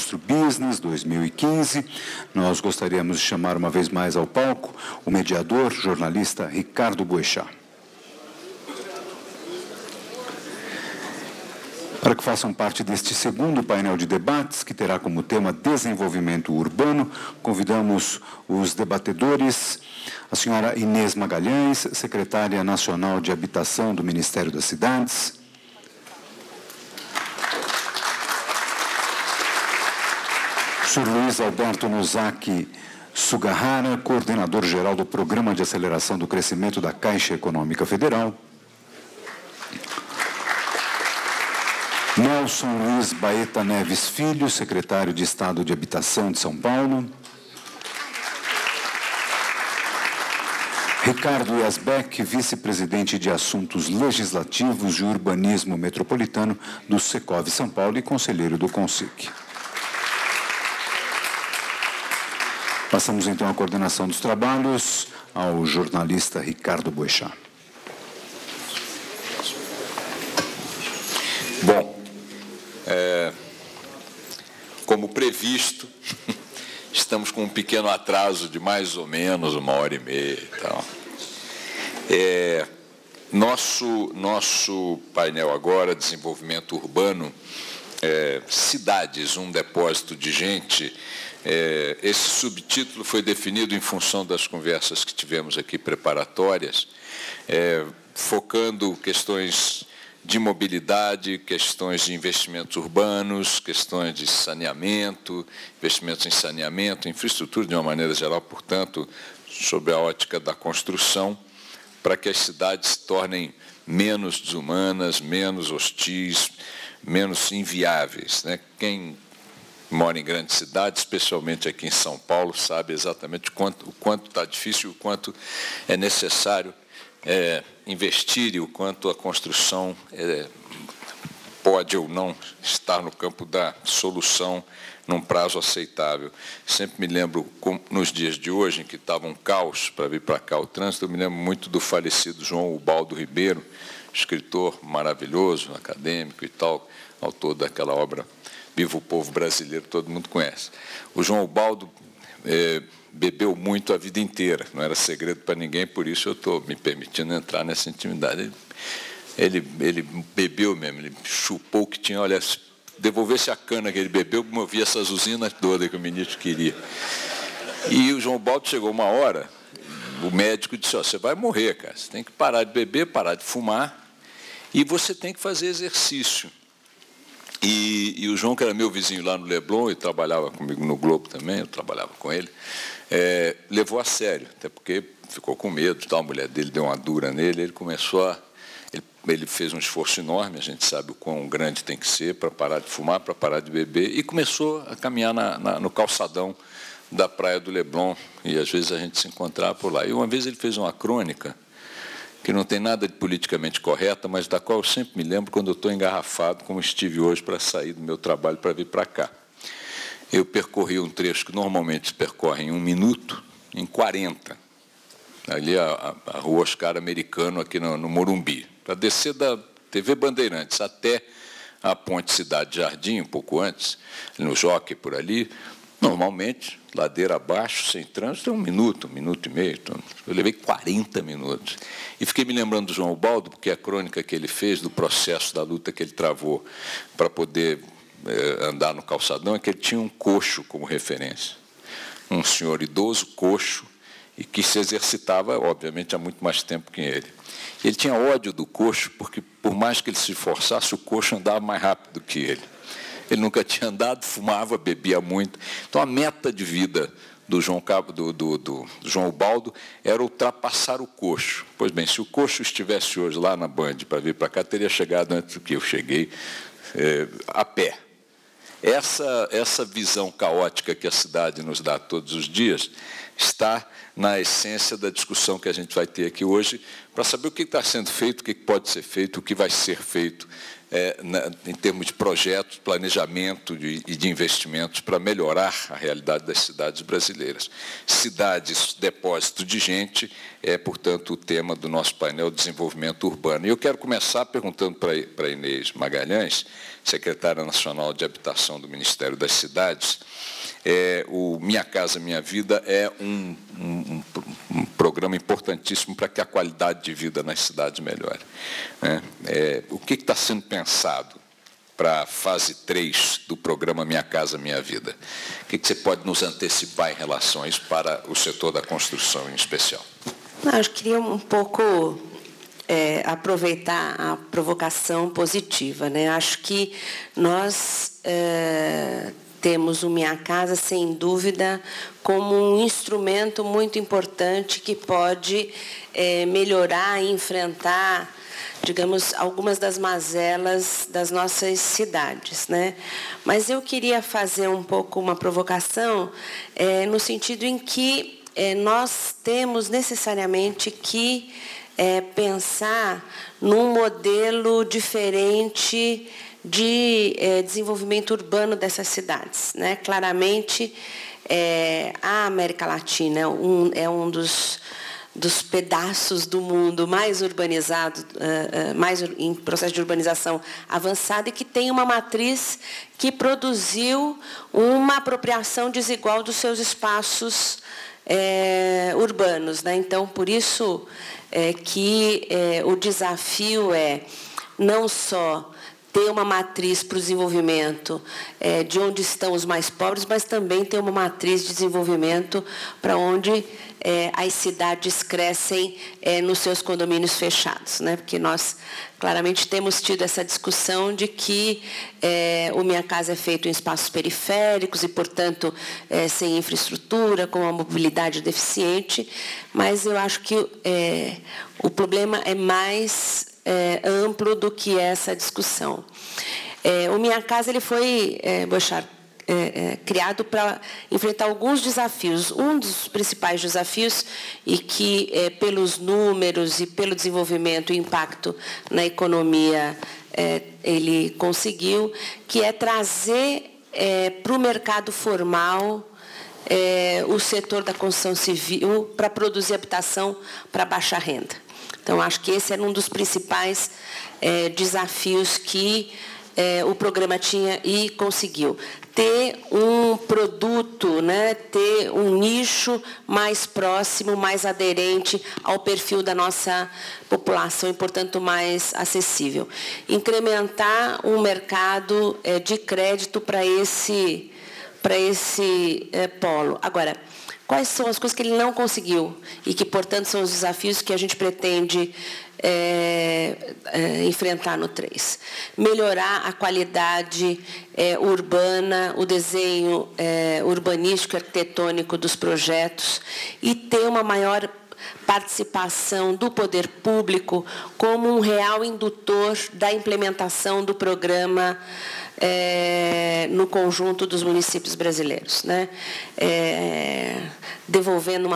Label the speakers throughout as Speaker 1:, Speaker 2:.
Speaker 1: Monstro Business 2015. Nós gostaríamos de chamar uma vez mais ao palco o mediador, jornalista Ricardo Boechat. Para que façam parte deste segundo painel de debates, que terá como tema desenvolvimento urbano, convidamos os debatedores, a senhora Inês Magalhães, secretária nacional de Habitação do Ministério das Cidades, o senhor Luiz Alberto Nozaki Sugahara, coordenador-geral do Programa de Aceleração do Crescimento da Caixa Econômica Federal, Nelson Luiz Baeta Neves Filho, secretário de Estado de Habitação de São Paulo, Ricardo Yazbek, vice-presidente de Assuntos Legislativos e Urbanismo Metropolitano do Secov São Paulo e conselheiro do CONSIC. Passamos então à coordenação dos trabalhos ao jornalista Ricardo Boechat.
Speaker 2: Bom, como previsto, estamos com um pequeno atraso de mais ou menos 1h30 e tal. Nosso painel agora, desenvolvimento urbano, cidades, um depósito de gente. Esse subtítulo foi definido em função das conversas que tivemos aqui preparatórias, focando questões de mobilidade, questões de investimentos urbanos, questões de saneamento, investimentos em saneamento, infraestrutura de uma maneira geral, portanto, sob a ótica da construção, para que as cidades se tornem menos desumanas, menos hostis, menos inviáveis, né? Quem mora em grandes cidades, especialmente aqui em São Paulo, sabe exatamente o quanto está difícil, o quanto é necessário investir e o quanto a construção pode ou não estar no campo da solução num prazo aceitável. Sempre me lembro, nos dias de hoje, em que estava um caos para vir para cá o trânsito, eu me lembro muito do falecido João Ubaldo Ribeiro, escritor maravilhoso, acadêmico e tal, autor daquela obra Viva o Povo Brasileiro, todo mundo conhece. O João Ubaldo bebeu muito a vida inteira, não era segredo para ninguém, por isso eu estou me permitindo entrar nessa intimidade. Ele bebeu mesmo, ele chupou o que tinha, olha, se devolvesse a cana que ele bebeu, movia essas usinas todas que o ministro queria. E o João Ubaldo chegou uma hora, o médico disse, você vai morrer, cara, você tem que parar de beber, parar de fumar, e você tem que fazer exercício. E o João, que era meu vizinho lá no Leblon, e trabalhava comigo no Globo também, eu trabalhava com ele, levou a sério, até porque ficou com medo, tal, a mulher dele deu uma dura nele, ele começou ele fez um esforço enorme, a gente sabe o quão grande tem que ser para parar de fumar, para parar de beber, e começou a caminhar no calçadão da praia do Leblon, e às vezes a gente se encontrava por lá. E uma vez ele fez uma crônica, que não tem nada de politicamente correta, mas da qual eu sempre me lembro quando eu estou engarrafado, como estive hoje para sair do meu trabalho para vir para cá. Eu percorri um trecho que normalmente se percorre em 1 minuto, em 40. Ali a Rua Oscar Americano, aqui no Morumbi. Para descer da TV Bandeirantes até a Ponte Cidade Jardim, um pouco antes, no Jockey, por ali, normalmente, ladeira abaixo, sem trânsito, é 1 minuto, 1 minuto e meio. Então, eu levei 40 minutos. E fiquei me lembrando do João Ubaldo, porque a crônica que ele fez do processo da luta que ele travou para poder andar no calçadão é que ele tinha um coxo como referência. Um senhor idoso, coxo, e que se exercitava, obviamente, há muito mais tempo que ele. Ele tinha ódio do coxo, porque, por mais que ele se esforçasse, o coxo andava mais rápido que ele. Ele nunca tinha andado, fumava, bebia muito. Então, a meta de vida do João Ubaldo era ultrapassar o coxo. Pois bem, se o coxo estivesse hoje lá na Band para vir para cá, teria chegado antes do que eu cheguei, a pé. Essa visão caótica que a cidade nos dá todos os dias está na essência da discussão que a gente vai ter aqui hoje, para saber o que está sendo feito, o que pode ser feito, o que vai ser feito em termos de projetos, planejamento e de investimentos para melhorar a realidade das cidades brasileiras. Cidades, depósito de gente, portanto, o tema do nosso painel Desenvolvimento Urbano. E eu quero começar perguntando para Inês Magalhães, secretária nacional de Habitação do Ministério das Cidades. O Minha Casa Minha Vida é um programa importantíssimo para que a qualidade de vida nas cidades melhore. O que está sendo pensado para a fase 3 do programa Minha Casa Minha Vida? O que você pode nos antecipar em relação a isso para o setor da construção em especial?
Speaker 3: Eu queria um pouco aproveitar a provocação positiva, né? Acho que nós temos o Minha Casa, sem dúvida, como um instrumento muito importante que pode melhorar e enfrentar, digamos, algumas das mazelas das nossas cidades, né? Mas eu queria fazer um pouco uma provocação no sentido em que nós temos necessariamente que pensar num modelo diferente de desenvolvimento urbano dessas cidades, né? Claramente, a América Latina é um dos pedaços do mundo mais urbanizado, mais em processo de urbanização avançado, e que tem uma matriz que produziu uma apropriação desigual dos seus espaços urbanos, né? Então, por isso que o desafio é não só ter uma matriz para o desenvolvimento de onde estão os mais pobres, mas também ter uma matriz de desenvolvimento para onde as cidades crescem nos seus condomínios fechados, né? Porque nós claramente temos tido essa discussão de que o Minha Casa é feito em espaços periféricos e, portanto, sem infraestrutura, com uma mobilidade deficiente, mas eu acho que o problema é mais amplo do que essa discussão. O Minha Casa ele foi, Bouchard, criado para enfrentar alguns desafios. Um dos principais desafios, e que pelos números e pelo desenvolvimento e impacto na economia ele conseguiu, que é trazer para o mercado formal o setor da construção civil para produzir habitação para baixa renda. Então, acho que esse era um dos principais desafios que o programa tinha e conseguiu. Ter um produto, né, ter um nicho mais próximo, mais aderente ao perfil da nossa população e, portanto, mais acessível. Incrementar um mercado de crédito para esse polo. Agora, quais são as coisas que ele não conseguiu e que, portanto, são os desafios que a gente pretende enfrentar no 3? Melhorar a qualidade urbana, o desenho urbanístico e arquitetônico dos projetos e ter uma maior participação do poder público como um real indutor da implementação do programa no conjunto dos municípios brasileiros, né? Devolvendo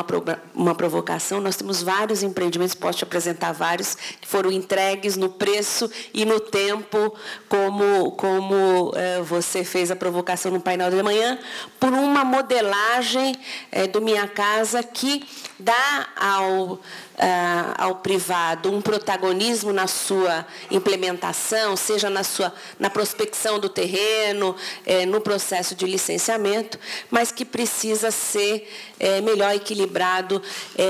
Speaker 3: uma provocação, nós temos vários empreendimentos, posso te apresentar vários, que foram entregues no preço e no tempo, como você fez a provocação no painel de manhã, por uma modelagem do Minha Casa que dá ao privado um protagonismo na sua implementação, seja na prospecção do terreno, no processo de licenciamento, mas que precisa ser melhor equilibrado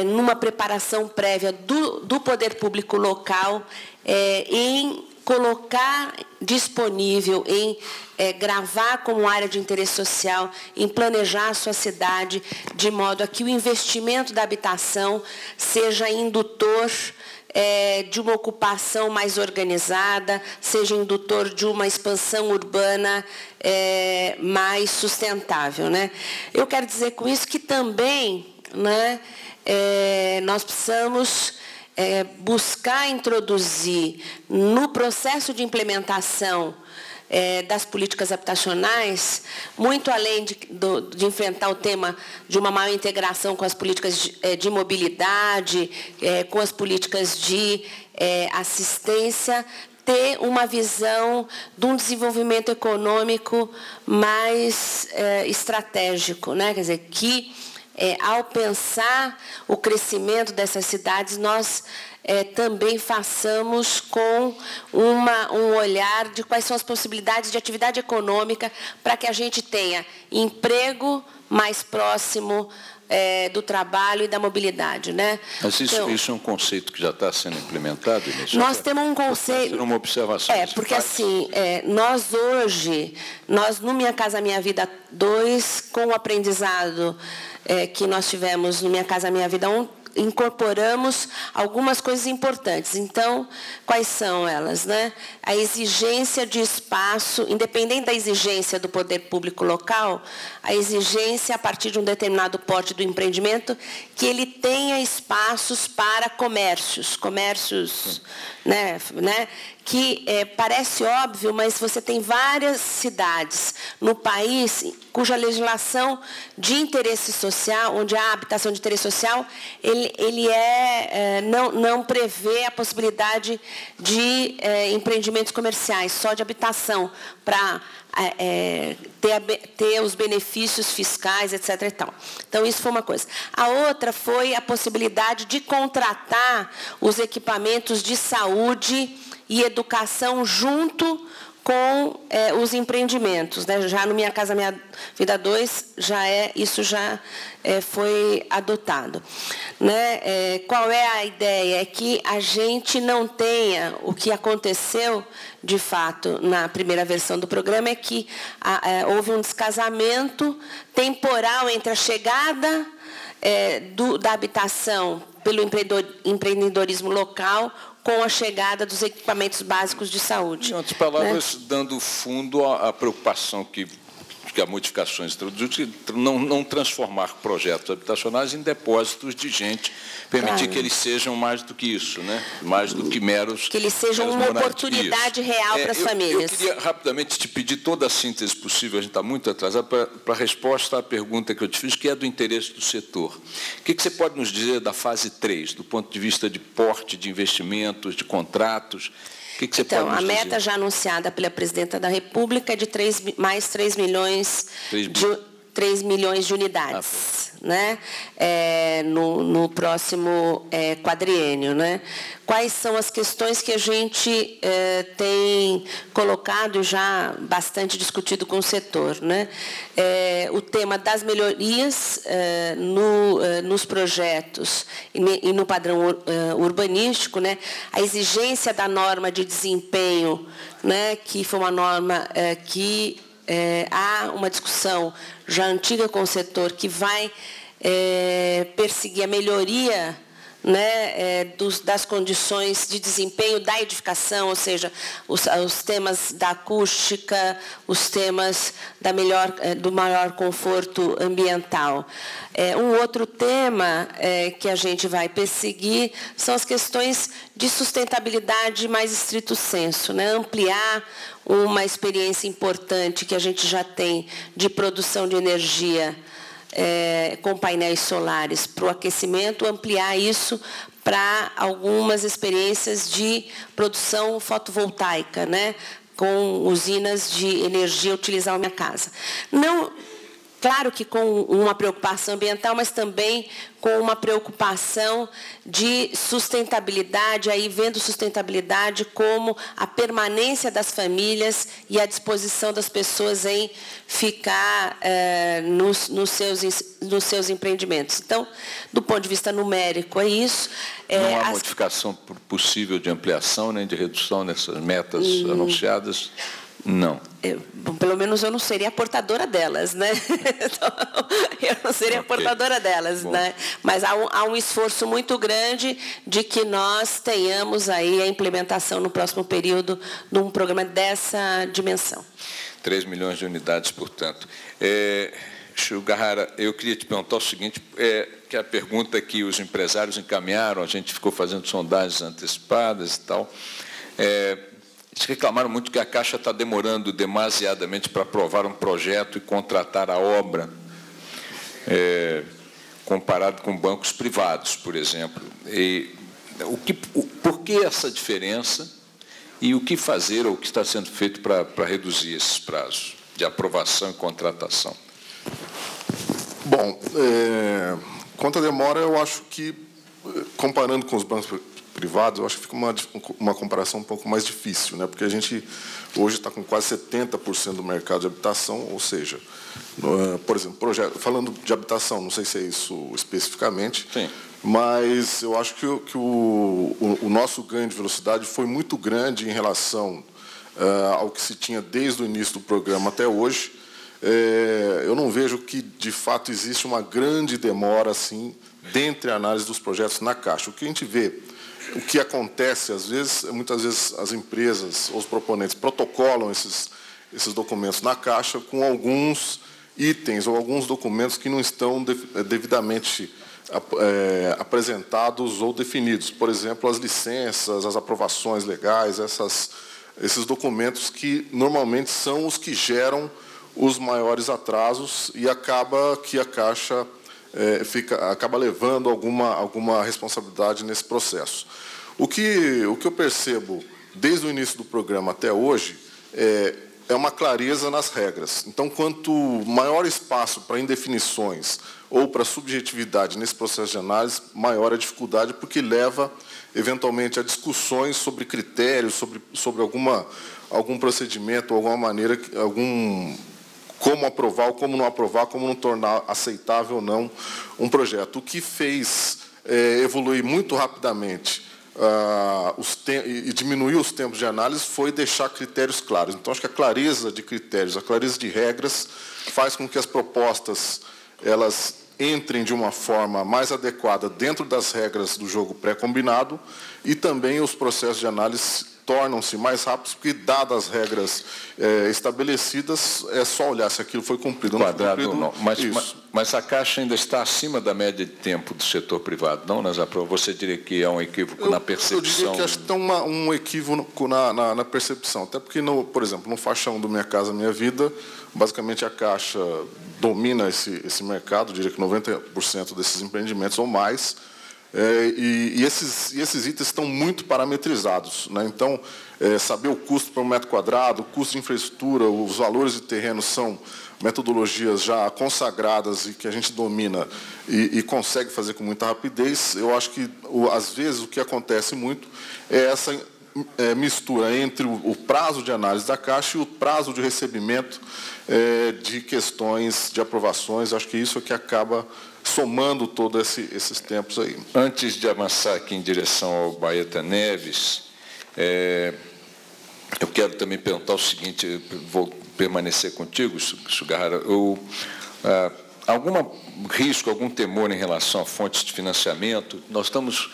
Speaker 3: numa preparação prévia do poder público local em colocar disponível, em gravar como área de interesse social, em planejar a sua cidade, de modo a que o investimento da habitação seja indutor de uma ocupação mais organizada, seja indutor de uma expansão urbana mais sustentável, né? Eu quero dizer com isso que também, né, nós precisamos buscar introduzir no processo de implementação das políticas habitacionais, muito além de enfrentar o tema de uma maior integração com as políticas de mobilidade, com as políticas de assistência, ter uma visão de um desenvolvimento econômico mais estratégico, né? Quer dizer, que ao pensar o crescimento dessas cidades, nós também façamos com um olhar de quais são as possibilidades de atividade econômica para que a gente tenha emprego mais próximo do trabalho e da mobilidade, né?
Speaker 2: Mas isso é um conceito que já está sendo implementado, Inês?
Speaker 3: Nós temos um conceito...
Speaker 2: Uma observação.
Speaker 3: Porque assim, nós hoje, no Minha Casa Minha Vida 2, com o aprendizado que nós tivemos no Minha Casa Minha Vida 1, incorporamos algumas coisas importantes. Então, quais são elas, né? A exigência de espaço, independente da exigência do poder público local, a exigência, a partir de um determinado porte do empreendimento, que ele tenha espaços para comércios, né? Que parece óbvio, mas você tem várias cidades no país cuja legislação de interesse social, onde há habitação de interesse social, não prevê a possibilidade de empreendimentos comerciais, só de habitação, para ter os benefícios fiscais, etc. e tal. Então, isso foi uma coisa. A outra foi a possibilidade de contratar os equipamentos de saúde e educação junto com os empreendimentos, né? Já no Minha Casa Minha Vida 2, isso já foi adotado. Né? Qual é a ideia? É que a gente não tenha o que aconteceu, de fato, na primeira versão do programa, é que houve um descasamento temporal entre a chegada da habitação pelo empreendedorismo local com a chegada dos equipamentos básicos de saúde.
Speaker 2: Em outras palavras, né? Dando fundo à preocupação que há modificações introduzidas, não transformar projetos habitacionais em depósitos de gente, permitir que eles sejam mais do que isso, né? Mais do que meros...
Speaker 3: Que eles sejam uma oportunidade real para as famílias.
Speaker 2: Eu queria rapidamente te pedir toda a síntese possível, a gente está muito atrasado, para a resposta à pergunta que eu te fiz, que é do interesse do setor. O que você pode nos dizer da fase 3, do ponto de vista de porte, de investimentos, de contratos?
Speaker 3: Então, a meta já anunciada pela Presidenta da República é de mais 3 milhões de unidades, né? No próximo quadriênio, né? Quais são as questões que a gente tem colocado e já bastante discutido com o setor, né? O tema das melhorias nos projetos e no padrão urbanístico, né? A exigência da norma de desempenho, né? Que foi uma norma que há uma discussão já antiga com o setor que vai perseguir a melhoria, né, das condições de desempenho da edificação, ou seja, os temas da acústica, os temas do maior conforto ambiental. Um outro tema que a gente vai perseguir são as questões de sustentabilidade mais estrito senso, né, ampliar uma experiência importante que a gente já tem de produção de energia com painéis solares para o aquecimento, ampliar isso para algumas experiências de produção fotovoltaica, né, com usinas de energia utilizar a minha casa. Não, claro que com uma preocupação ambiental, mas também com uma preocupação de sustentabilidade, aí vendo sustentabilidade como a permanência das famílias e a disposição das pessoas em ficar nos seus empreendimentos. Então, do ponto de vista numérico, é isso.
Speaker 2: Não há modificação possível de ampliação nem de redução nessas metas anunciadas? Não.
Speaker 3: Pelo menos eu não seria a portadora delas, né? Eu não seria a portadora delas, né? Mas há um esforço muito grande de que nós tenhamos aí a implementação no próximo período de um programa dessa dimensão.
Speaker 2: 3 milhões de unidades, portanto. Shugahara, eu queria te perguntar o seguinte, que a pergunta que os empresários encaminharam, a gente ficou fazendo sondagens antecipadas e tal, Eles reclamaram muito que a Caixa está demorando demasiadamente para aprovar um projeto e contratar a obra, comparado com bancos privados, por exemplo. Por que essa diferença e o que fazer ou o que está sendo feito para reduzir esses prazos de aprovação e contratação?
Speaker 4: Bom, quanto à demora, eu acho que, comparando com os bancos privados, eu acho que fica uma comparação um pouco mais difícil, né? Porque a gente hoje está com quase 70% do mercado de habitação, ou seja, por exemplo, falando de habitação, não sei se é isso especificamente,
Speaker 2: sim,
Speaker 4: mas eu acho que o nosso ganho de velocidade foi muito grande em relação ao que se tinha desde o início do programa até hoje. Eu não vejo que, de fato, existe uma grande demora assim, dentre a análise dos projetos na Caixa. O que a gente vê, o que acontece, muitas vezes as empresas, os proponentes, protocolam esses documentos na Caixa com alguns itens ou alguns documentos que não estão devidamente apresentados ou definidos. Por exemplo, as licenças, as aprovações legais, esses documentos que normalmente são os que geram os maiores atrasos e acaba que a Caixa acaba levando alguma responsabilidade nesse processo. O que eu percebo desde o início do programa até hoje é uma clareza nas regras. Então, quanto maior espaço para indefinições ou para subjetividade nesse processo de análise, maior a dificuldade, porque leva, eventualmente, a discussões sobre critérios, sobre algum procedimento, alguma maneira, como aprovar ou como não aprovar, como não tornar aceitável ou não um projeto. O que fez evoluir muito rapidamente e diminuir os tempos de análise foi deixar critérios claros. Então, acho que a clareza de critérios, a clareza de regras, faz com que as propostas elas entrem de uma forma mais adequada dentro das regras do jogo pré-combinado e também os processos de análise tornam-se mais rápidos, porque, dadas as regras estabelecidas, é só olhar se aquilo foi cumprido ou não foi cumprido.
Speaker 2: Não. Mas a Caixa ainda está acima da média de tempo do setor privado, não? Você diria que é um equívoco na percepção?
Speaker 4: Eu diria que acho que tem um equívoco na percepção, até porque, por exemplo, no Faixa 1 do Minha Casa Minha Vida, basicamente a Caixa domina esse mercado, eu diria que 90% desses empreendimentos ou mais, e esses itens estão muito parametrizados, né? Então, saber o custo por metro quadrado, o custo de infraestrutura, os valores de terreno são metodologias já consagradas e que a gente domina e consegue fazer com muita rapidez. Eu acho que, às vezes, o que acontece muito é essa mistura entre o prazo de análise da Caixa e o prazo de recebimento de questões de aprovações. Acho que isso é que acaba somando todos esses tempos aí.
Speaker 2: Antes de avançar aqui em direção ao Baeta Neves, eu quero também perguntar o seguinte, vou permanecer contigo, Sugihara, algum risco, algum temor em relação a fontes de financiamento? Nós estamos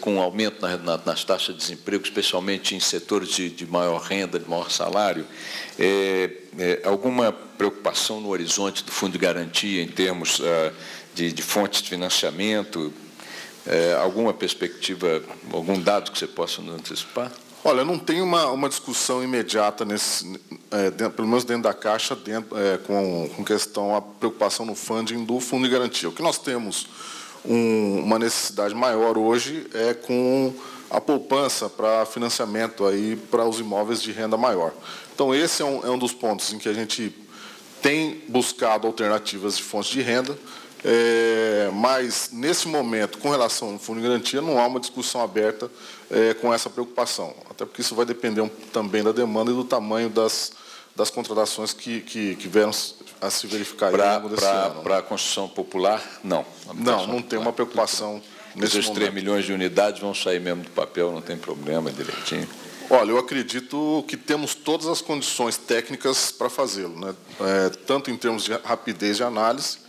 Speaker 2: com um aumento nas taxas de desemprego, especialmente em setores de maior renda, de maior salário. Alguma preocupação no horizonte do Fundo de Garantia em termos de fontes de financiamento? Alguma perspectiva, algum dado que você possa nos antecipar?
Speaker 4: Olha, não tem uma discussão imediata, pelo menos dentro da Caixa, com questão a preocupação no funding do Fundo de Garantia. O que nós temos uma necessidade maior hoje é com a poupança para financiamento aí para os imóveis de renda maior. Então, esse é um dos pontos em que a gente tem buscado alternativas de fontes de renda, mas, nesse momento, com relação ao Fundo de Garantia, não há uma discussão aberta com essa preocupação, até porque isso vai depender também da demanda e do tamanho das contratações que vieram a se verificar ao longo desse ano.
Speaker 2: Para a construção popular, não.
Speaker 4: Não tem uma preocupação nesse momento.
Speaker 2: Os 3 milhões de unidades vão sair mesmo do papel, não tem problema, direitinho.
Speaker 4: Olha, eu acredito que temos todas as condições técnicas para fazê-lo, né? Tanto em termos de rapidez de análise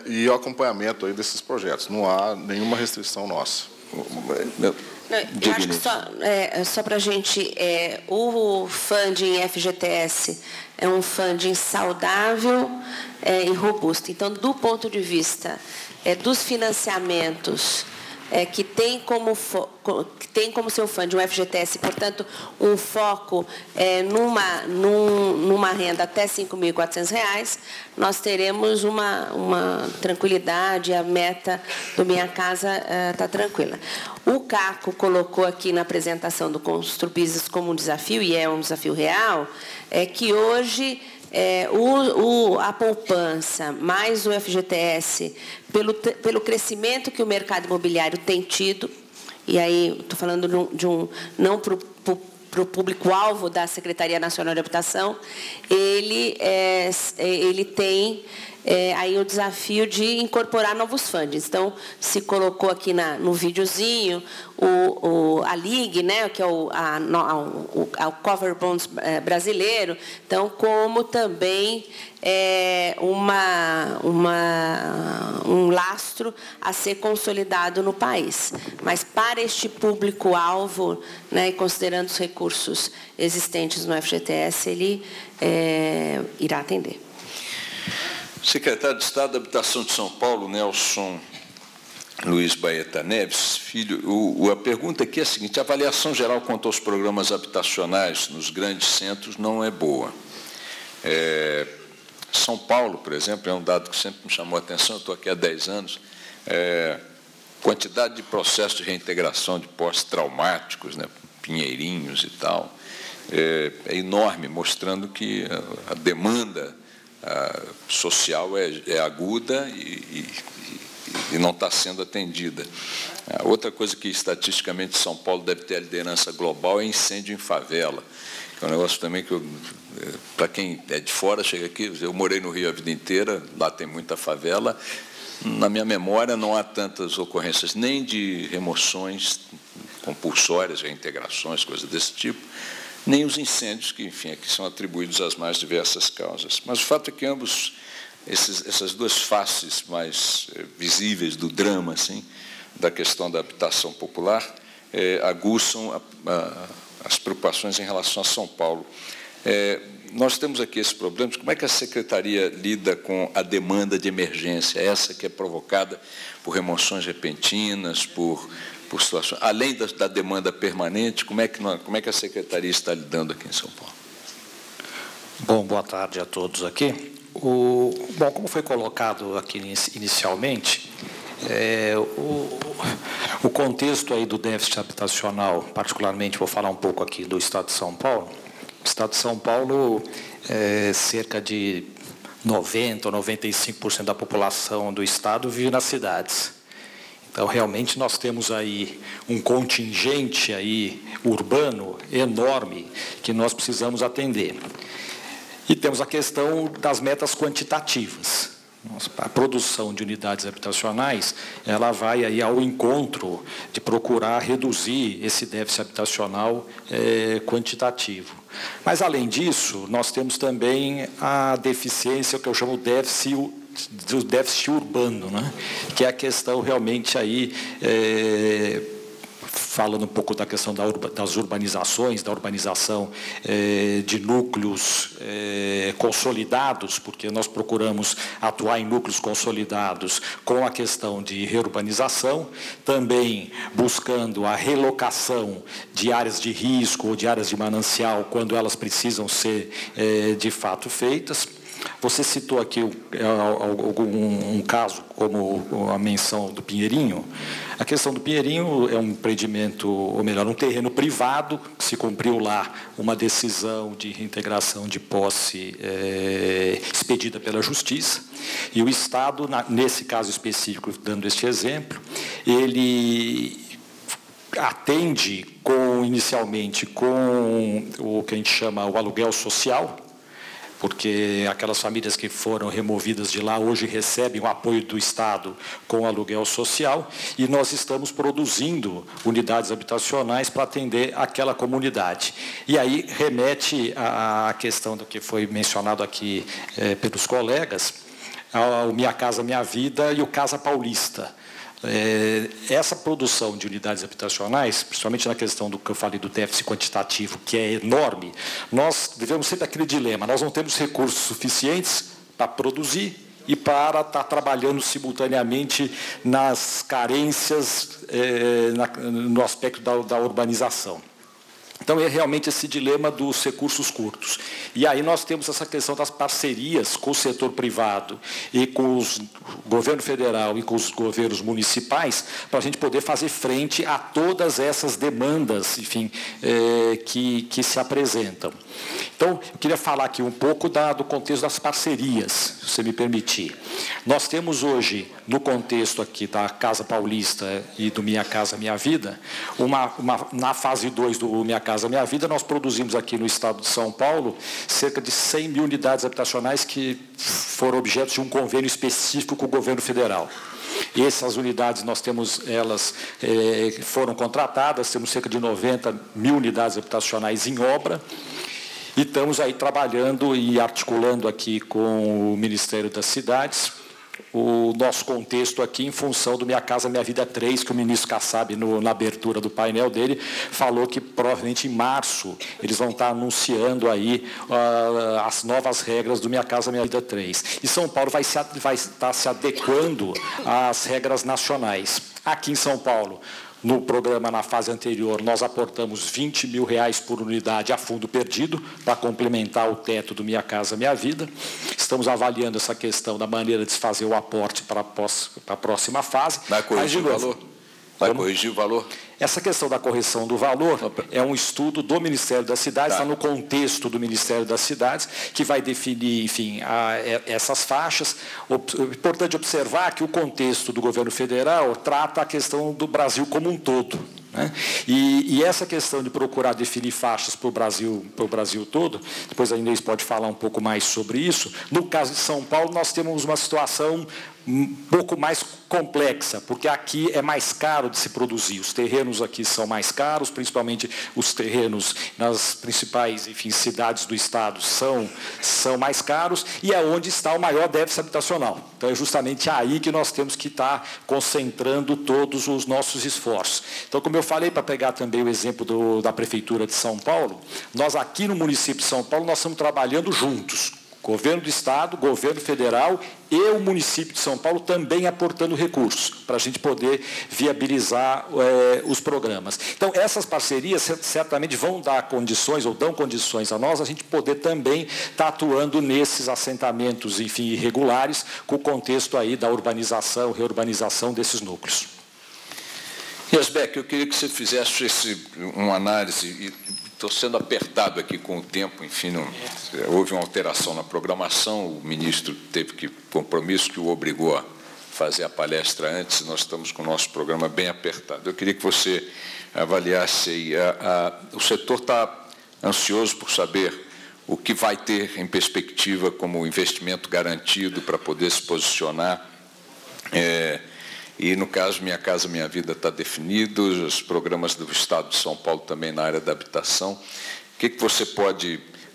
Speaker 4: e o acompanhamento aí desses projetos. Não há nenhuma restrição nossa.
Speaker 3: Eu acho que só para a gente, o funding FGTS é um funding saudável e robusto. Então, do ponto de vista dos financiamentos que tem como seu fundo um FGTS, portanto, um foco numa renda até R$ 5.400, nós teremos uma tranquilidade, a meta do Minha Casa está tranquila. O Caco colocou aqui na apresentação do Constru Business como um desafio, e é um desafio real, é que hoje a poupança mais o FGTS, pelo crescimento que o mercado imobiliário tem tido, e aí estou falando não para o público-alvo da Secretaria Nacional de Habitação, ele tem aí o desafio de incorporar novos fundos. Então, se colocou aqui no videozinho a LIG, né, que é o Cover Bonds brasileiro, então, como também um lastro a ser consolidado no país. Mas, para este público-alvo, né, e considerando os recursos existentes no FGTS, ele irá atender.
Speaker 2: Secretário de Estado da Habitação de São Paulo, Nelson Luiz Baeta Neves, filho. A pergunta aqui é a seguinte: a avaliação geral quanto aos programas habitacionais nos grandes centros não é boa. São Paulo, por exemplo, é um dado que sempre me chamou a atenção, eu estou aqui há 10 anos, quantidade de processos de reintegração de pós-traumáticos, né, pinheirinhos e tal, é enorme, mostrando que a demanda social é aguda e não está sendo atendida. Outra coisa que, estatisticamente, São Paulo deve ter a liderança global é incêndio em favela, que é um negócio também que, para quem é de fora, chega aqui, eu morei no Rio a vida inteira, lá tem muita favela, na minha memória não há tantas ocorrências, nem de remoções compulsórias, reintegrações, coisas desse tipo, nem os incêndios que, enfim, aqui são atribuídos às mais diversas causas. Mas o fato é que ambos, essas duas faces mais visíveis do drama, assim, da questão da habitação popular, aguçam as preocupações em relação a São Paulo. Nós temos aqui esse problema de como é que a Secretaria lida com a demanda de emergência, essa que é provocada por remoções repentinas, por situações, além da demanda permanente, como é que a Secretaria está lidando aqui em São Paulo?
Speaker 5: Bom, boa tarde a todos aqui. Bom, como foi colocado aqui inicialmente, o contexto aí do déficit habitacional, particularmente, vou falar um pouco aqui do Estado de São Paulo. O Estado de São Paulo, cerca de 90% ou 95% da população do Estado vive nas cidades. Então, realmente, nós temos aí um contingente aí urbano enorme que nós precisamos atender. E temos a questão das metas quantitativas. A produção de unidades habitacionais, ela vai aí ao encontro de procurar reduzir esse déficit habitacional quantitativo. Mas, além disso, nós temos também a deficiência, o que eu chamo do déficit urbano, né? Que é a questão realmente aí, falando um pouco da questão das urbanizações, da urbanização de núcleos consolidados, porque nós procuramos atuar em núcleos consolidados com a questão de reurbanização, também buscando a relocação de áreas de risco ou de áreas de manancial quando elas precisam ser de fato feitas. Você citou aqui um caso, como a menção do Pinheirinho. A questão do Pinheirinho é um empreendimento, ou melhor, um terreno privado, que se cumpriu lá uma decisão de reintegração de posse expedida pela Justiça, e o Estado, nesse caso específico, dando este exemplo, ele atende inicialmente com o que a gente chama o aluguel social, porque aquelas famílias que foram removidas de lá hoje recebem o apoio do Estado com aluguel social, e nós estamos produzindo unidades habitacionais para atender aquela comunidade. E aí remete à questão do que foi mencionado aqui pelos colegas, ao Minha Casa Minha Vida e o Casa Paulista. Essa produção de unidades habitacionais, principalmente na questão do que eu falei do déficit quantitativo, que é enorme, nós devemos sempre aquele dilema: nós não temos recursos suficientes para produzir e para estar trabalhando simultaneamente nas carências no aspecto da urbanização. Então, é realmente esse dilema dos recursos curtos. E aí nós temos essa questão das parcerias com o setor privado e com o governo federal e com os governos municipais, para a gente poder fazer frente a todas essas demandas, enfim, que se apresentam. Então, eu queria falar aqui um pouco do contexto das parcerias, se você me permitir. Nós temos hoje, no contexto aqui da Casa Paulista e do Minha Casa Minha Vida, na fase 2 do Minha Casa Minha Vida, nós produzimos aqui no estado de São Paulo cerca de 100 mil unidades habitacionais que foram objeto de um convênio específico com o governo federal. Essas unidades, nós temos, elas foram contratadas, temos cerca de 90 mil unidades habitacionais em obra, e estamos aí trabalhando e articulando aqui com o Ministério das Cidades o nosso contexto aqui em função do Minha Casa Minha Vida 3, que o ministro Kassab, na abertura do painel dele, falou que provavelmente em março eles vão estar anunciando aí as novas regras do Minha Casa Minha Vida 3. E São Paulo vai estar se adequando às regras nacionais. Aqui em São Paulo, no programa, na fase anterior, nós aportamos R$20 mil por unidade a fundo perdido, para complementar o teto do Minha Casa Minha Vida. Estamos avaliando essa questão da maneira de se fazer o aporte para a próxima fase.
Speaker 2: Vai corrigir o valor? Vai corrigir o valor?
Speaker 5: Essa questão da correção do valor é um estudo do Ministério das Cidades, está no contexto do Ministério das Cidades, que vai definir, enfim, essas faixas. Importante observar que o contexto do governo federal trata a questão do Brasil como um todo, né? E essa questão de procurar definir faixas para o Brasil todo, depois a Inês pode falar um pouco mais sobre isso. No caso de São Paulo, nós temos uma situação um pouco mais complexa, porque aqui é mais caro de se produzir. Os terrenos aqui são mais caros, principalmente os terrenos nas principais, enfim, cidades do estado são mais caros, e é onde está o maior déficit habitacional. Então, é justamente aí que nós temos que estar concentrando todos os nossos esforços. Então, como eu falei, para pegar também o exemplo da Prefeitura de São Paulo, nós aqui no município de São Paulo, nós estamos trabalhando juntos. Governo do Estado, Governo Federal e o município de São Paulo também aportando recursos para a gente poder viabilizar os programas. Então, essas parcerias certamente vão dar condições, ou dão condições a nós, a gente poder também estar atuando nesses assentamentos, enfim, irregulares, com o contexto aí da urbanização, reurbanização desses núcleos.
Speaker 2: Riasbeck, eu queria que você fizesse uma análise, e estou sendo apertado aqui com o tempo, enfim, houve uma alteração na programação, o ministro teve compromisso que o obrigou a fazer a palestra antes, nós estamos com o nosso programa bem apertado. Eu queria que você avaliasse aí, o setor está ansioso por saber o que vai ter em perspectiva como investimento garantido para poder se posicionar. E, no caso, Minha Casa Minha Vida está definido, os programas do Estado de São Paulo também na área da habitação.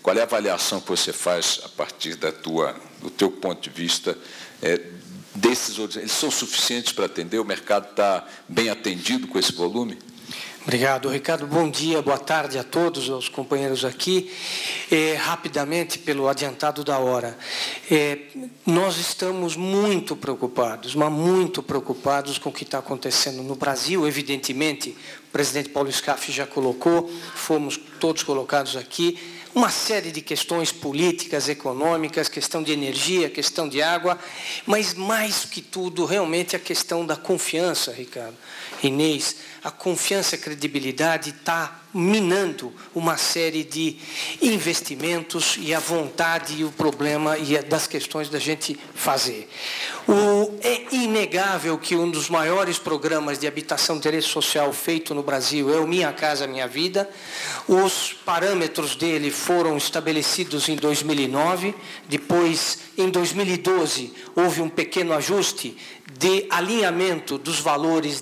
Speaker 2: Qual é a avaliação que você faz a partir do teu ponto de vista desses outros? Eles são suficientes para atender? O mercado está bem atendido com esse volume?
Speaker 6: Obrigado, Ricardo. Bom dia, boa tarde a todos, aos companheiros aqui. Rapidamente, pelo adiantado da hora, nós estamos muito preocupados, mas muito preocupados com o que está acontecendo no Brasil. Evidentemente, o presidente Paulo Scaff já colocou, fomos todos colocados aqui, uma série de questões políticas, econômicas, questão de energia, questão de água, mas, mais que tudo, realmente a questão da confiança, Ricardo, Inês. A confiança e a credibilidade está minando uma série de investimentos e a vontade e o problema e das questões da gente fazer. É inegável que um dos maiores programas de habitação de interesse social feito no Brasil é o Minha Casa Minha Vida. Os parâmetros dele foram estabelecidos em 2009, depois, em 2012, houve um pequeno ajuste de alinhamento dos valores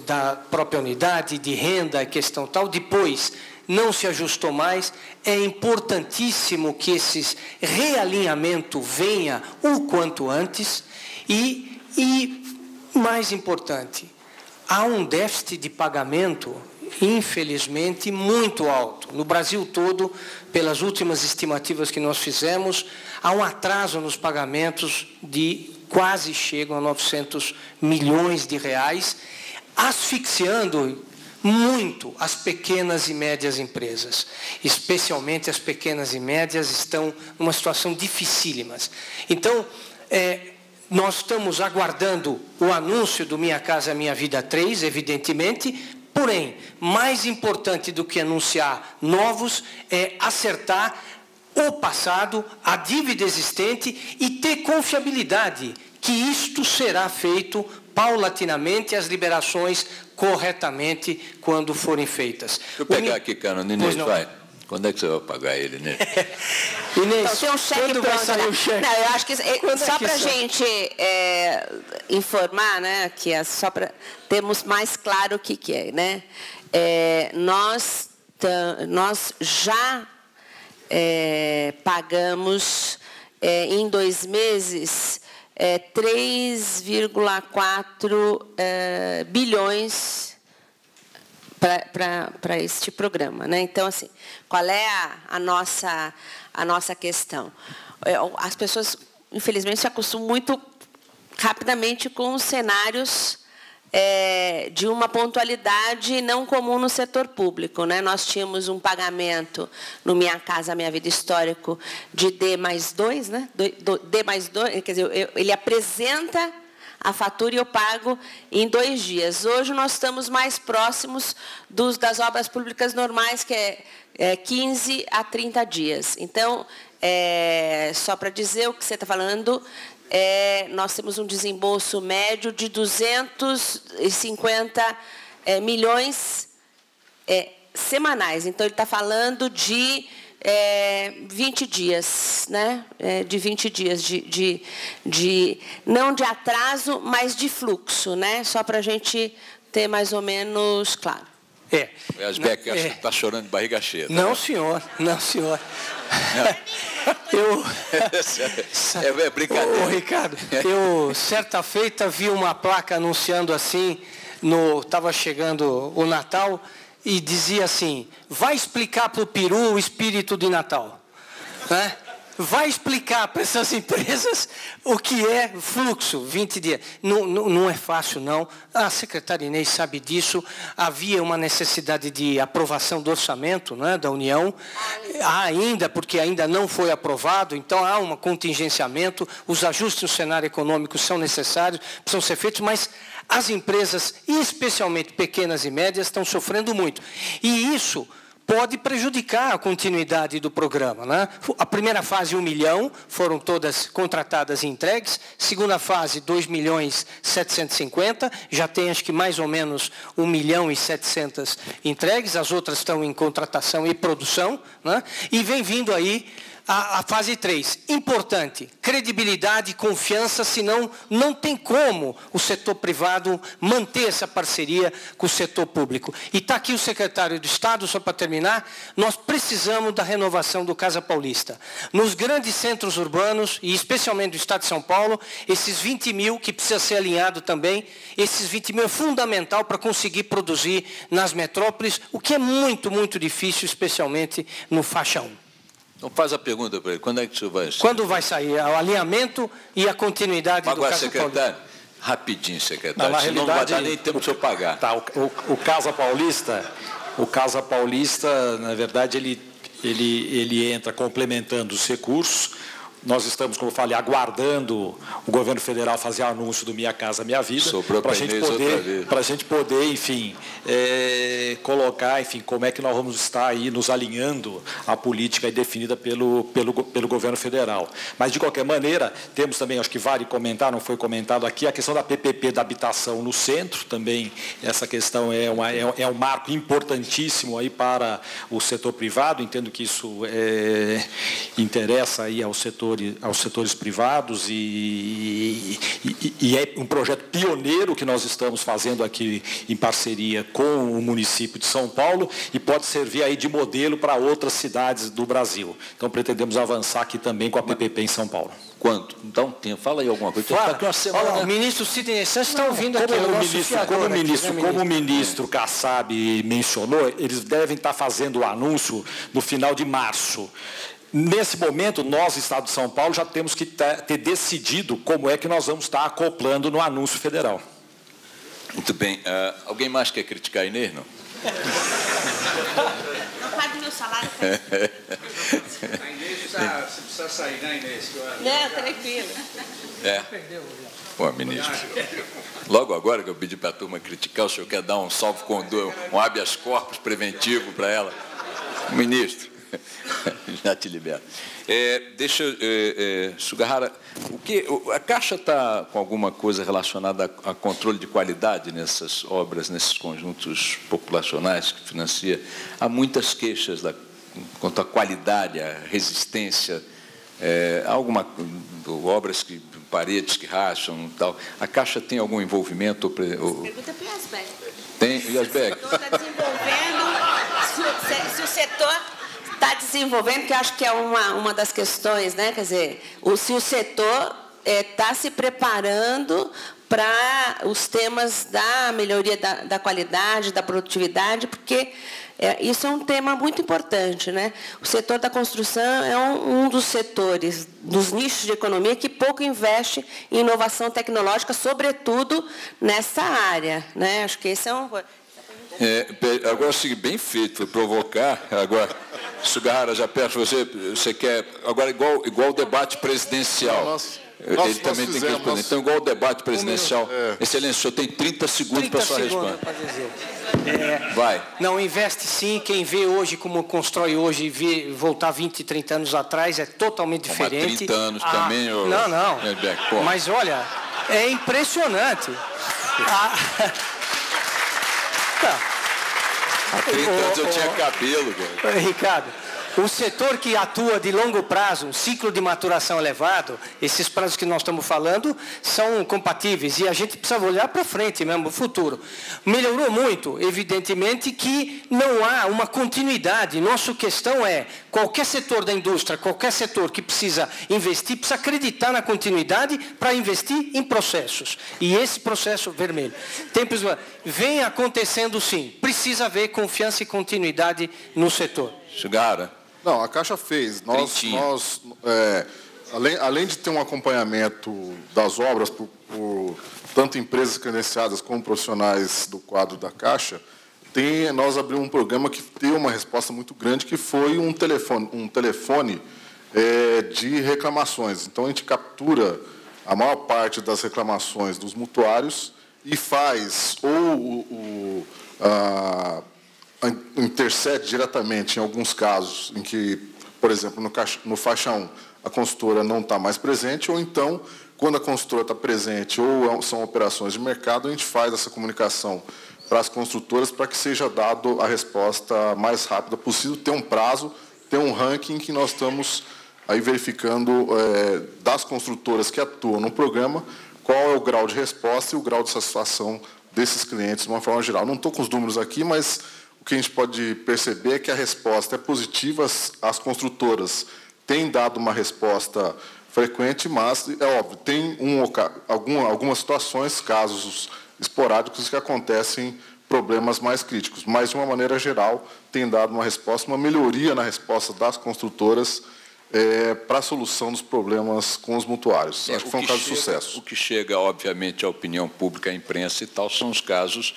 Speaker 6: da própria unidade, de renda, questão tal. Depois, não se ajustou mais. É importantíssimo que esse realinhamento venha o quanto antes. E mais importante, há um déficit de pagamento infelizmente, muito alto. No Brasil todo, pelas últimas estimativas que nós fizemos, há um atraso nos pagamentos de quase chegam a 900 milhões de reais, asfixiando muito as pequenas e médias empresas. Especialmente as pequenas e médias estão numa situação dificílima. Então, nós estamos aguardando o anúncio do Minha Casa Minha Vida 3, evidentemente, porém, mais importante do que anunciar novos é acertar o passado, a dívida existente e ter confiabilidade que isto será feito paulatinamente, as liberações corretamente quando forem feitas.
Speaker 2: Deixa eu pegar aqui, Carolina, Inês, vai. Quando é que você vai pagar ele, Inês?
Speaker 3: Inês, então, tem um cheque
Speaker 6: quando vai sair
Speaker 3: pronto,
Speaker 6: o cheque?
Speaker 3: Não, eu acho que só para a gente informar, né, que só para termos mais claro o que é, né? Nós já pagamos em 2 meses 3,4 bilhões para este programa, né? Então, assim, qual é a nossa questão? As pessoas, infelizmente, se acostumam muito rapidamente com os cenários de uma pontualidade não comum no setor público, né? Nós tínhamos um pagamento no Minha Casa Minha Vida histórico de D+2, né? D+2, quer dizer, ele apresenta a fatura e eu pago em 2 dias. Hoje nós estamos mais próximos das obras públicas normais, que é 15 a 30 dias. Então, só para dizer o que você está falando, nós temos um desembolso médio de 250 milhões semanais. Então, ele está falando de 20 dias, né? De 20 dias, não de atraso, mas de fluxo, né? Só para a gente ter mais ou menos claro.
Speaker 2: O Yasbeck está chorando de barriga cheia.
Speaker 6: Não, né? Senhor. Não, senhor.
Speaker 2: É brincadeira.
Speaker 6: Ô, Ricardo, eu, certa feita, vi uma placa anunciando assim, estava chegando o Natal, e dizia assim, vai explicar para o peru o espírito de Natal. Né? Vai explicar para essas empresas o que é fluxo, 20 dias. Não é fácil, não. A secretária Inês sabe disso. Havia uma necessidade de aprovação do orçamento, né, da União. Há ainda, porque ainda não foi aprovado, então há um contingenciamento. Os ajustes no cenário econômico são necessários, precisam ser feitos, mas as empresas, e especialmente pequenas e médias, estão sofrendo muito. E isso pode prejudicar a continuidade do programa, né? A primeira fase, 1 milhão, foram todas contratadas e entregues. Segunda fase, 2.750.000, já tem acho que mais ou menos 1.700.000 entregues, as outras estão em contratação e produção, né? E vem vindo aí a fase 3, importante, credibilidade e confiança, senão não tem como o setor privado manter essa parceria com o setor público. E está aqui o secretário de Estado, só para terminar, nós precisamos da renovação do Casa Paulista. Nos grandes centros urbanos, e especialmente do Estado de São Paulo, esses 20 mil, que precisa ser alinhado também, esses 20 mil é fundamental para conseguir produzir nas metrópoles, o que é muito, muito difícil, especialmente no faixa 1.
Speaker 2: Então faz a pergunta para ele, quando é que isso vai sair?
Speaker 6: Quando vai sair o alinhamento e a continuidade do Casa
Speaker 2: secretário, rapidinho, secretário,
Speaker 5: não,
Speaker 2: senão não vai dar nem tempo de eu pagar.
Speaker 5: Tá, o Casa Paulista, na verdade, ele entra complementando os recursos. Nós estamos, como eu falei, aguardando o governo federal fazer o anúncio do Minha Casa Minha Vida, para a gente poder, enfim, colocar, enfim, como é que nós vamos estar aí nos alinhando à política aí definida pelo governo federal. Mas, de qualquer maneira, temos também, acho que vale comentar, não foi comentado aqui, a questão da PPP da habitação no centro, também essa questão é um marco importantíssimo aí para o setor privado, entendo que isso interessa aí aos setores privados e é um projeto pioneiro que nós estamos fazendo aqui em parceria com o município de São Paulo e pode servir aí de modelo para outras cidades do Brasil. Então, pretendemos avançar aqui também com a PPP em São Paulo.
Speaker 2: quanto? Dá um tempo, fala aí alguma coisa.
Speaker 6: Fala.
Speaker 2: Aqui uma semana...
Speaker 6: Olha, o ministro Sidney Santos está ouvindo aqui.
Speaker 5: Como o ministro Kassab mencionou, eles devem estar fazendo o anúncio no final de março. Nesse momento, nós, Estado de São Paulo, já temos que ter decidido como é que nós vamos estar acoplando no anúncio federal.
Speaker 2: Muito bem. Alguém mais quer criticar a Inês, não?
Speaker 3: Não pague meu salário.
Speaker 7: A Inês precisa sair, né, Inês?
Speaker 3: Não, tranquilo.
Speaker 2: Pô, ministro, logo agora que eu pedi para a turma criticar, o senhor quer dar um salvo-conduto, um habeas corpus preventivo para ela? Ministro, já te libero. Sugahara, a Caixa está com alguma coisa relacionada a controle de qualidade nessas obras, nesses conjuntos populacionais que financia? Há muitas queixas quanto à qualidade, à resistência, obras paredes que racham e tal. A Caixa tem algum envolvimento?
Speaker 3: Pergunta para o Iasbeck.
Speaker 2: Tem, Iasbeck?
Speaker 3: O setor está desenvolvendo, se o setor está desenvolvendo, que acho que é uma das questões, né? Quer dizer, se o setor está se preparando para os temas da melhoria da qualidade, da produtividade, porque isso é um tema muito importante, né? O setor da construção é um dos setores, dos nichos de economia que pouco investe em inovação tecnológica, sobretudo nessa área, né? Acho que esse é um...
Speaker 2: Agora, bem feito, foi provocar. Agora, Sugahara, já peço, você quer... Agora, igual o debate presidencial. Ele também tem que responder. Então, igual o debate presidencial. Excelência, o senhor tem 30 segundos para a sua resposta. Vai.
Speaker 6: Não, investe sim. Quem vê hoje como constrói hoje e voltar 20, 30 anos atrás é totalmente diferente.
Speaker 2: Mas 30 anos também...
Speaker 6: Não. Mas, olha, é impressionante.
Speaker 2: Há 30 anos eu tinha cabelo, cara.
Speaker 6: Ricardo, o setor que atua de longo prazo, um ciclo de maturação elevado, esses prazos que nós estamos falando são compatíveis e a gente precisa olhar para frente mesmo, o futuro. Melhorou muito, evidentemente que não há uma continuidade. Nossa questão é, qualquer setor da indústria, qualquer setor que precisa investir, precisa acreditar na continuidade para investir em processos. E esse processo vermelho vem acontecendo sim, precisa haver confiança e continuidade no setor.
Speaker 2: Sugahara.
Speaker 4: Não, a Caixa fez. Além de ter um acompanhamento das obras por tanto empresas credenciadas como profissionais do quadro da Caixa, nós abrimos um programa que deu uma resposta muito grande, que foi um telefone de reclamações. Então, a gente captura a maior parte das reclamações dos mutuários e faz intercede diretamente em alguns casos em que, por exemplo, no faixa 1, a consultora não está mais presente, ou então, quando a consultora está presente ou são operações de mercado, a gente faz essa comunicação para as construtoras para que seja dado a resposta mais rápida possível, ter um prazo, ter um ranking que nós estamos aí verificando das construtoras que atuam no programa, qual é o grau de resposta e o grau de satisfação desses clientes de uma forma geral. Não estou com os números aqui, mas o que a gente pode perceber é que a resposta é positiva, as construtoras têm dado uma resposta frequente, mas, é óbvio, tem algumas situações, casos esporádicos que acontecem problemas mais críticos, mas, de uma maneira geral, tem dado uma resposta, uma melhoria na resposta das construtoras para a solução dos problemas com os mutuários. Acho que foi um caso de sucesso.
Speaker 2: O que chega, obviamente, à opinião pública, à imprensa e tal, são os casos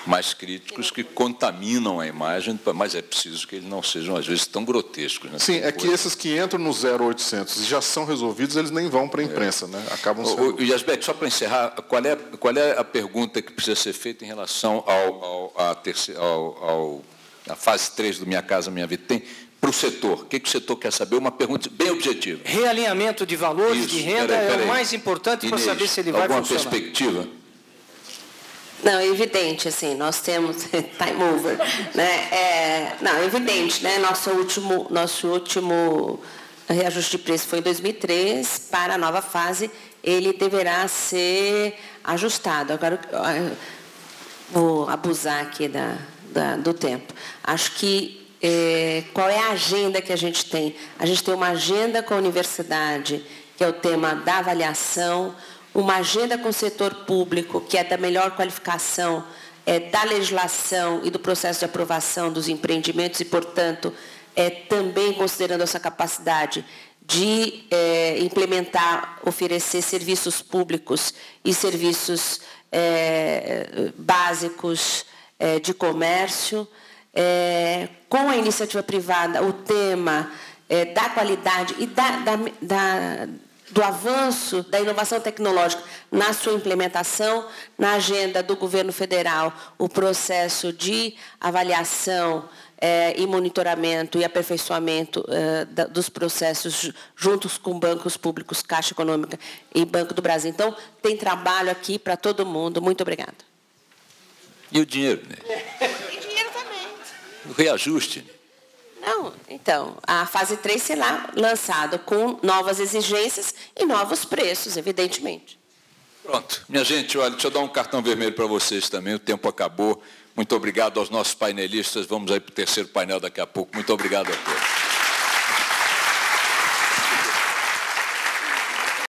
Speaker 2: mais críticos que contaminam a imagem, mas é preciso que eles não sejam, às vezes, tão grotescos. Né?
Speaker 4: Sim, que esses que entram no 0800 e já são resolvidos, eles nem vão para a imprensa, né? Acabam sendo...
Speaker 2: Iasbeck, só para encerrar, qual é a pergunta que precisa ser feita em relação à fase 3 do Minha Casa Minha Vida? Tem para o setor. O que o setor quer saber? Uma pergunta bem objetiva.
Speaker 6: Realinhamento de valores, de renda, é o mais importante para saber se ele vai funcionar.
Speaker 2: Alguma perspectiva?
Speaker 3: Não, é evidente, assim, nós temos time over, né? Não, é evidente, né? Nosso último reajuste de preço foi em 2003, para a nova fase ele deverá ser ajustado. Agora, vou abusar aqui do tempo. Acho que qual é a agenda que a gente tem? A gente tem uma agenda com a universidade que é o tema da avaliação, uma agenda com o setor público, que é da melhor qualificação da legislação e do processo de aprovação dos empreendimentos e, portanto, também considerando essa capacidade de implementar, oferecer serviços públicos e serviços básicos de comércio. Com a iniciativa privada, o tema da qualidade e do avanço da inovação tecnológica na sua implementação, na agenda do governo federal, o processo de avaliação e monitoramento e aperfeiçoamento dos processos juntos com bancos públicos, Caixa Econômica e Banco do Brasil. Então, tem trabalho aqui para todo mundo. Muito obrigada.
Speaker 2: E o dinheiro, né?
Speaker 3: E dinheiro também.
Speaker 2: O reajuste.
Speaker 3: Não, então, a fase 3 será lançada com novas exigências e novos preços, evidentemente.
Speaker 2: Pronto. Minha gente, olha, deixa eu dar um cartão vermelho para vocês também, o tempo acabou. Muito obrigado aos nossos painelistas. Vamos aí para o terceiro painel daqui a pouco. Muito obrigado a todos.